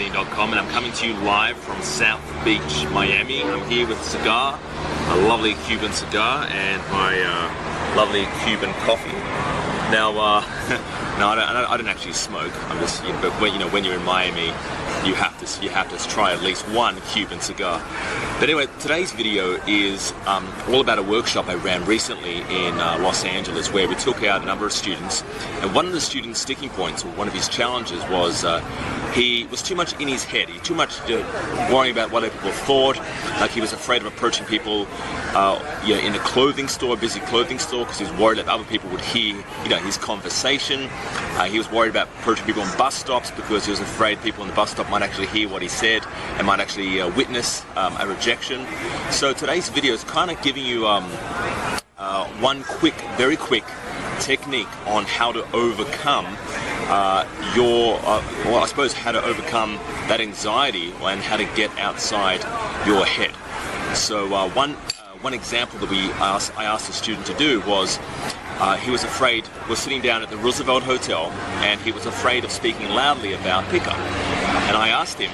magazine.com, and I'm coming to you live from South Beach, Miami. I'm here with a cigar, a lovely Cuban cigar, and my lovely Cuban coffee. Now, no, I don't actually smoke. I'm just, but when you're in Miami, you have to try at least one Cuban cigar. But anyway, today's video is all about a workshop I ran recently in Los Angeles, where we took out a number of students, and one of the students' sticking points, or one of his challenges, was he was too much in his head. He too much worrying about what other people thought. Like, he was afraid of approaching people, in a clothing store, busy clothing store, because he was worried that other people would hear, his conversation. He was worried about approaching people on bus stops because he was afraid people on the bus stop might actually hear what he said and might actually witness a rejection. So today's video is kind of giving you one very quick technique on how to overcome how to overcome that anxiety and how to get outside your head. So one example that I asked the student to do was he was afraid. We're sitting down at the Roosevelt Hotel, and he was afraid of speaking loudly about pickup. And I asked him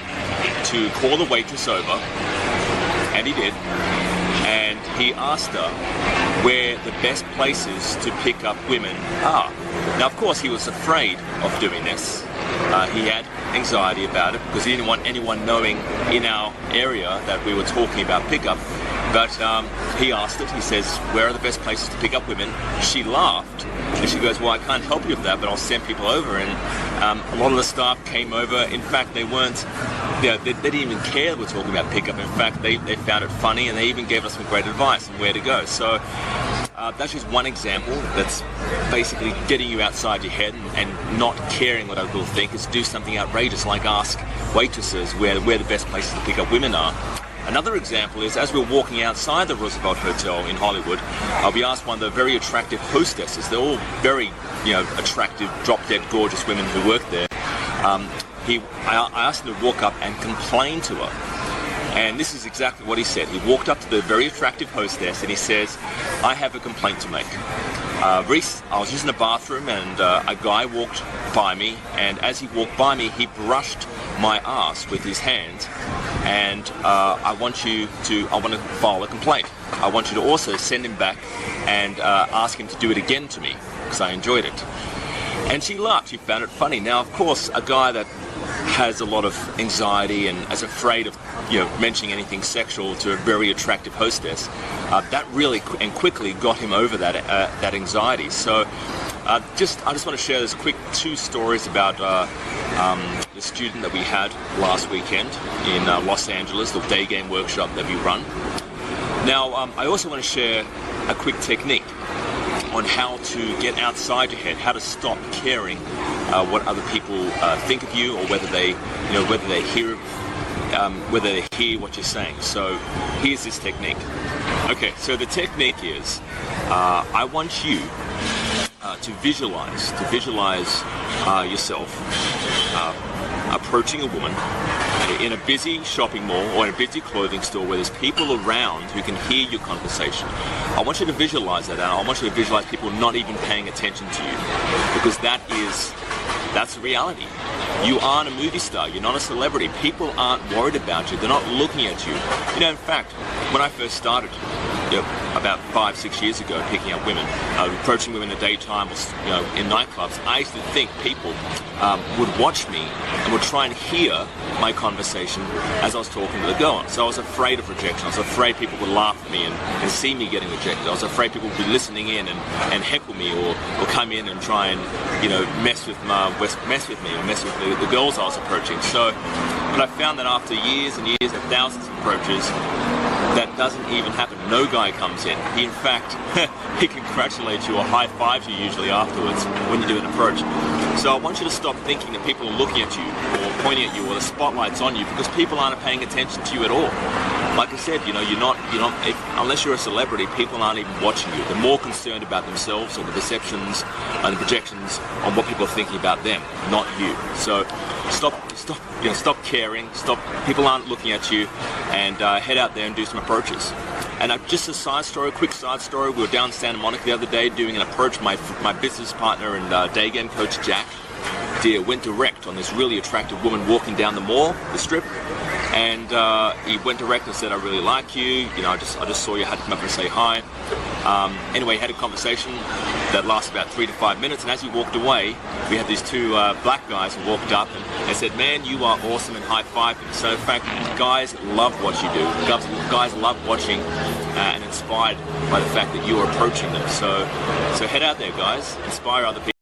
to call the waitress over, and he did. And he asked her where the best places to pick up women are. Now, of course, he was afraid of doing this. He had anxiety about it because he didn't want anyone knowing in our area that we were talking about pickup. But he asked it. He says, where are the best places to pick up women? She laughed, and she goes, well, I can't help you with that, but I'll send people over. And a lot of the staff came over. In fact, they weren't, they didn't even care that we're talking about pickup. In fact, they found it funny, and they even gave us some great advice on where to go. So that's just one example that's basically getting you outside your head and not caring what other people think. Is do something outrageous, like ask waitresses where the best places to pick up women are. Another example is, as we're walking outside the Roosevelt Hotel in Hollywood, we asked one of the very attractive hostesses. They're all very, attractive, drop-dead gorgeous women who work there. I asked him to walk up and complain to her. And this is exactly what he said. He walked up to the very attractive hostess and he says, I have a complaint to make. Reese, I was using the bathroom, and a guy walked by me, and as he walked by me, he brushed my ass with his hand, and I want to file a complaint. I want you to also send him back and ask him to do it again to me, because I enjoyed it. And she laughed. She found it funny. Now, of course, a guy that has a lot of anxiety and is afraid of mentioning anything sexual to a very attractive hostess, that really and quickly got him over that anxiety. So I just want to share this quick two stories about the student that we had last weekend in Los Angeles, the day game workshop that we run. Now, I also want to share a quick technique on how to get outside your head, how to stop caring what other people think of you, or whether they hear what you're saying. So here's this technique. Okay, so the technique is I want you to visualize yourself approaching a woman in a busy shopping mall or in a busy clothing store where there's people around who can hear your conversation. I want you to visualize that, and I want you to visualize people not even paying attention to you, because that's the reality. You aren't a movie star. You're not a celebrity. People aren't worried about you. They're not looking at you. In fact, when I first started, about 5-6 years ago, picking up women, approaching women in the daytime, or in nightclubs, I used to think people would watch me and would try and hear my conversation as I was talking to the girl. So I was afraid of rejection. I was afraid people would laugh at me and see me getting rejected. I was afraid people would be listening in and heckle me, or come in and try and mess with me, or mess with the girls I was approaching. But I found that after years and years and thousands of approaches, that doesn't even happen. No guy comes in. He, in fact, he congratulates you or high-fives you usually afterwards when you do an approach. So I want you to stop thinking that people are looking at you or pointing at you, or the spotlight's on you, because people aren't paying attention to you at all. Like I said, unless you're a celebrity, people aren't even watching you. They're more concerned about themselves or the perceptions and the projections on what people are thinking about them, not you. So stop caring. People aren't looking at you, and head out there and do some approaches. And just a quick side story. We were down in Santa Monica the other day doing an approach. My business partner and day game coach Jack, dear went direct on this really attractive woman walking down the mall, the strip, and he went direct and said, I really like you, you know, I just saw you, had to come up and say hi. Anyway, had a conversation that lasted about 3 to 5 minutes, and as we walked away, we had these two black guys who walked up and said, man, you are awesome, and high-fived him. So in fact, guys love what you do. Guys love watching and inspired by the fact that you are approaching them. So head out there, guys, inspire other people.